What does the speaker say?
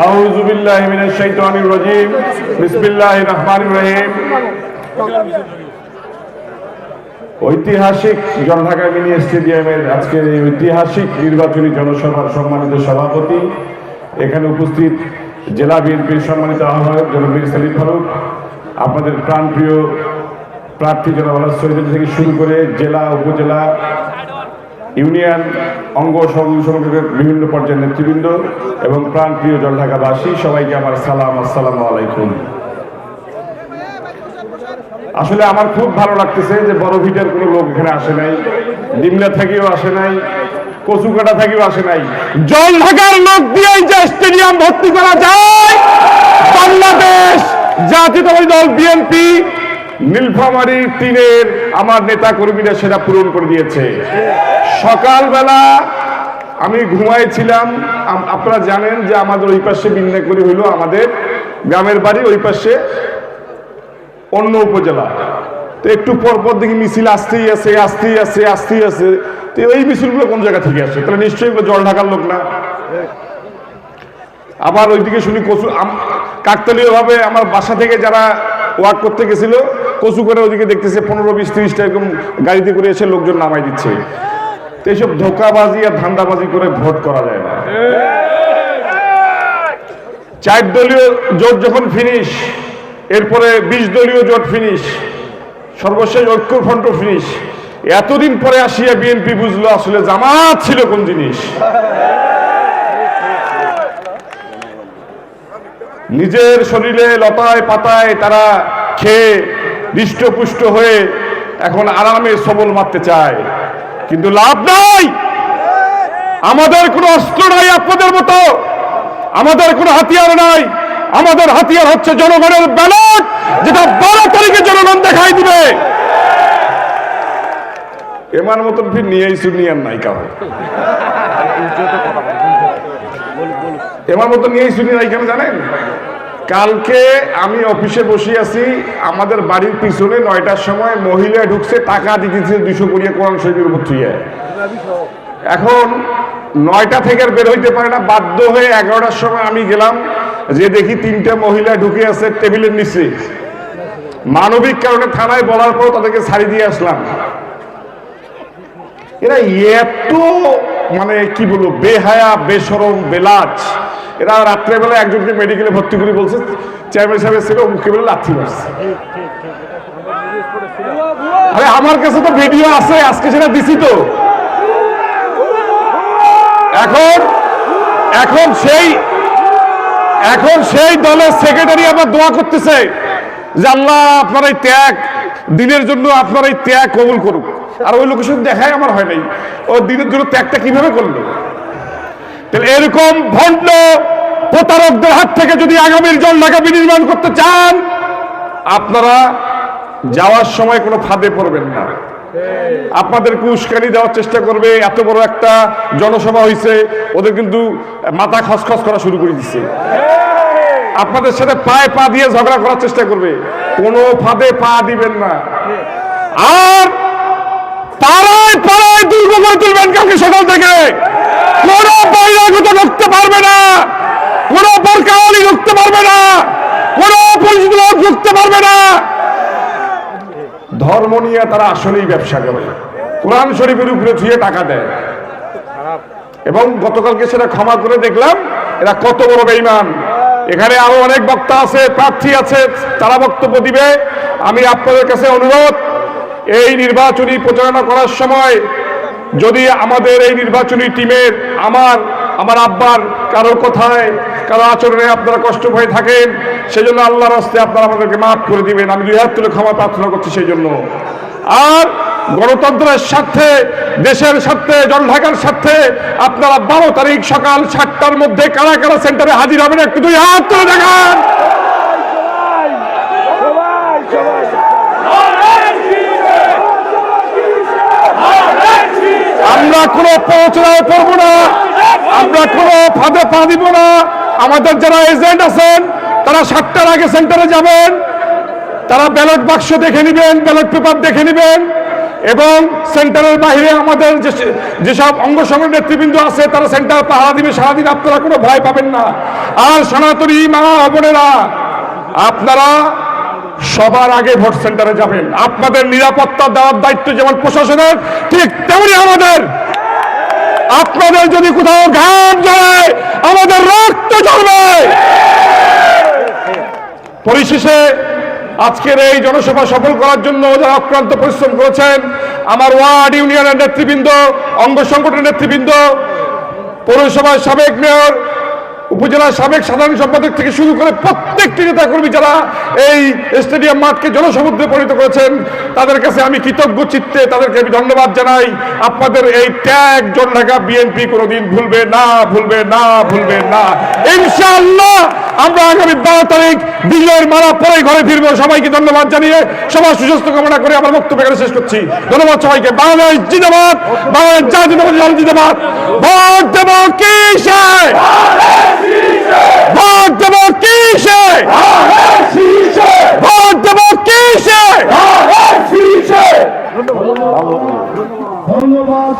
আউযু বিল্লাহি মিনাশ শাইতানির রাজীম। বিসমিল্লাহির রহমানির রহিম। ঐতিহাসিক জলঢাকা মিনি স্টেডিয়ামের আজকের এই ঐতিহাসিক নির্বাচনী জনসভার সম্মানিত সভাপতি, এখানে উপস্থিত জেলা বিএনপির সম্মানিত আহ্বায়ক জনাব মীর সেলিম ফারুক, আপনাদের প্রাণপ্রিয় প্রার্থী জনাব আলাস সৈয়দ থেকে শুরু করে জেলা, উপজেলা, ইউনিয়ন, অঙ্গ সংগঠনের বিভিন্ন পর্যায়ের নেতৃবৃন্দ এবং প্রাণপ্রিয় জলঢাকাবাসী, সবাইকে আমার সালাম, আসসালামু আলাইকুম। আসলে আমার খুব ভালো লাগতেছে যে বড় ভিটার কোনো লোক এখানে আসে নাই, ডিমলা থেকেও আসে নাই, কচুকাটা থেকেও আসে নাই। জলঢাকার লোক দিয়েই যে স্টেডিয়াম ভর্তি করা যায়, বাংলাদেশ জাতীয়তাবাদী দল বিএনপি নীলফামারী 3-এর আমার নেতা কর্মীরা সেটা পূরণ করে দিয়েছে। সকালবেলা আমি ঘুমাইছিলাম, আপনারা জানেন যে আমাদের ওই পাশে বিন্যাকড়ি হইল আমাদের গ্রামের বাড়ি, ওই পাশে অন্য উপজেলা। তো একটু পরপর দেখি মিছিল আসতেই আছে, আসতেই আছে, আসতেই আছে। তো এই মিছিলগুলো কোন জায়গা থেকে আসে? তাহলে নিশ্চয়ই জল ঢাকার লোক না। আবার ওইদিকে শুনি কাকতালীয় ভাবে আমার বাসা থেকে যারা ওয়ার্ক করতে গেছিল কচু করে ওইদিকে দেখতেছে 15-20-30টা এরকম গাড়িতে করে এসে লোকজন নামাই দিচ্ছে। তো এইসব ধোকাবাজি আর ধান্দাবাজি করে ভোট করা যায় না। 4 দলীয় জোট যখন ফিনিশ, এরপরে 20 দলীয় জোট ফিনিশ, সর্বশেষ ঐক্যফ্রন্ট ফিনিশ। এতদিন পরে আসিয়া বিএনপি বুঝলো আসলে জামাত ছিল কোন জিনিস। নিজের শরীরে লতায় পাতায় তারা খেয়ে হৃষ্টপুষ্ট হয়ে এখন আরামে সবল মারতে চায়, কিন্তু লাভ নাই। আমাদের কোনো অস্ত্র নাই আপনাদের মতো, আমাদের কোনো হাতিয়ার নাই। আমাদের হাতিয়ার হচ্ছে জনগণের ব্যালট, যেটা 12 তারিখে জনগণ দেখাই দিবে। এমার মতন ফির নিয়েই শুনিয়ার নাই কারণ, এমার মতন নিয়েই শুনি নাই কেন জানেন? কালকে আমি অফিসে বসে আছি, আমাদের বাড়ির পিছনে 9টার সময় মহিলা ঢুকছে, টাকা দিতেছে 200 কোটি কোরআন শরীফের উপর থুইয়া। এখন 9টা থেকে বের হইতে পারে না, বাধ্য হয়ে 11টার সময় আমি গেলাম, যে দেখি 3টা মহিলা ঢুকে আছে টেবিলের নিচে। মানবিক কারণে থানায় বলার পর তাদেরকে ছাড়ি দিয়ে আসলাম। এরা এত মানে কি বলবো, বেহায়া, বেশরম, বেলাজ। এরা রাত্রেবেলা একজনকে মেডিকেলে ভর্তি করে বলছে চেয়ারম্যান সাহেব ছিল, মুখে বলে লাথি মারছে। আরে আমার কাছে তো ভিডিও আছে, আজকে সেটা দিছি তো। এখন সেই দলের সেক্রেটারি আবার দোয়া করতেছে যে আল্লাহ আপনার এই ত্যাগ দিনের জন্য, আপনার এই ত্যাগ কবুল করুক। আর ওই লোকের সাথে দেখাই আমার হয় নাই, ও দিনের জন্য ত্যাগটা কিভাবে করলো? তাহলে এরকম ভণ্ড প্রতারকদের হাত থেকে যদি আগামীর জলঢাকা বিনির্মাণ করতে চান, আপনারা যাওয়ার সময় কোনো ফাঁদে পড়বেন না। আপনাদেরকে উস্কানি দেওয়ার চেষ্টা করবে। এত বড় একটা জনসভা হয়েছে, ওদের কিন্তু মাথা খসখস করা শুরু করে দিচ্ছে। আপনাদের সাথে পায়ে পা দিয়ে ঝগড়া করার চেষ্টা করবে, কোনো ফাঁদে পা দিবেন না। আর পাড়ায় পাড়ায় দুর্গ করে তুলবেন কালকে সকাল থেকে। কোনো বহিরাগত ঢুকতে পারবে না, কোনো বোরকাওয়ালি ঢুকতে পারবে না, কোনো পরিচিত লোক ঢুকতে পারবে না। ধর্ম নিয়ে তারা আসলেই ব্যবসা করে, কোরআন শরীফের উপরে ছুঁয়ে টাকা দেয়। এবং গতকালকে সেটা ক্ষমা করে দেখলাম এরা কত বড় বেঈমান। এখানে আরো অনেক বক্তা আছে, প্রার্থী আছে, তারা বক্তব্য দিবে। আমি আপনাদের কাছে অনুরোধ, এই নির্বাচনী প্রচারণা করার সময় যদি আমাদের এই নির্বাচনী টিমের আমার আব্বার কারো কথায়, কারো আচরণে আপনারা কষ্ট হয়ে থাকেন, সেজন্য আল্লাহর রাস্তায় আপনারা আমাদেরকে মাফ করে দিবেন। আমি 2 হাত তুলে ক্ষমা প্রার্থনা করছি সেই জন্য। আর গণতন্ত্রের স্বার্থে, দেশের স্বার্থে, জলঢাকার স্বার্থে আপনারা 12 তারিখ সকাল 7টার মধ্যে কারা কারা সেন্টারে হাজির হবেন একটু 2 হাত তুলে দেখান। আমরা কোনো প্রচারণায় পড়বো না, আমরা কোনো ফাঁদে পা দিব না। আমাদের যারা এজেন্ট আছেন তারা 7টার আগে সেন্টারে যাবেন, তারা ব্যালট বাক্স দেখে নেবেন, ব্যালট পেপার দেখে নেবেন। এবং সেন্টারের বাইরে আমাদের যেসব অঙ্গ সংগঠনের নেতৃবৃন্দ আছে তারা সেন্টার পাহারা দিবে সারাদিন, আপনারা কোনো ভয় পাবেন না। আর সনাতনী মা বোনেরা, আপনারা সবার আগে ভোট সেন্টারে যাবেন। আপনাদের নিরাপত্তা দেওয়ার দায়িত্ব যেমন প্রশাসনের, ঠিক তেমনি আমাদের। আপনাদের যদি কোথাও ঘাম জ্বলে, আমাদের রক্ত জ্বলবে। পরিশেষে আজকের এই জনসভা সফল করার জন্য যারা অক্লান্ত পরিশ্রম করেছেন, আমার ওয়ার্ড ইউনিয়নের নেতৃবৃন্দ, অঙ্গ সংগঠনের নেতৃবৃন্দ, পৌরসভার সাবেক মেয়র, উপজেলার সাবেক সাধারণ সম্পাদক থেকে শুরু করে প্রত্যেকটি নেতাকর্মী যারা এই স্টেডিয়াম মাঠকে জনসমুদ্রে পরিণত করেছেন, তাদের কাছে আমি কৃতজ্ঞ চিত্তে তাদেরকে আমি ধন্যবাদ জানাই। আপনাদের এই ত্যাগ জনঢাকা বিএনপি কোনোদিন ভুলবে না, ভুলবে না, ভুলবে না। ইনশাআল্লাহ আমরা আগামী 12 তারিখ বিজয়ের মালা পরে ঘরে ফিরবো। সবাইকে ধন্যবাদ জানিয়ে সবার সুস্বাস্থ্য কামনা করে আমার বক্তব্য এখানে শেষ করছি। ধন্যবাদ সবাইকে। বাংলাদেশ জিন্দাবাদ, বাংলাদেশ জাতীয়তাবাদী দল জিন্দাবাদ। ভোট দেব কিসে? ভোট দেব কিসে? ভোট দেব কিসে? ধন্যবাদ।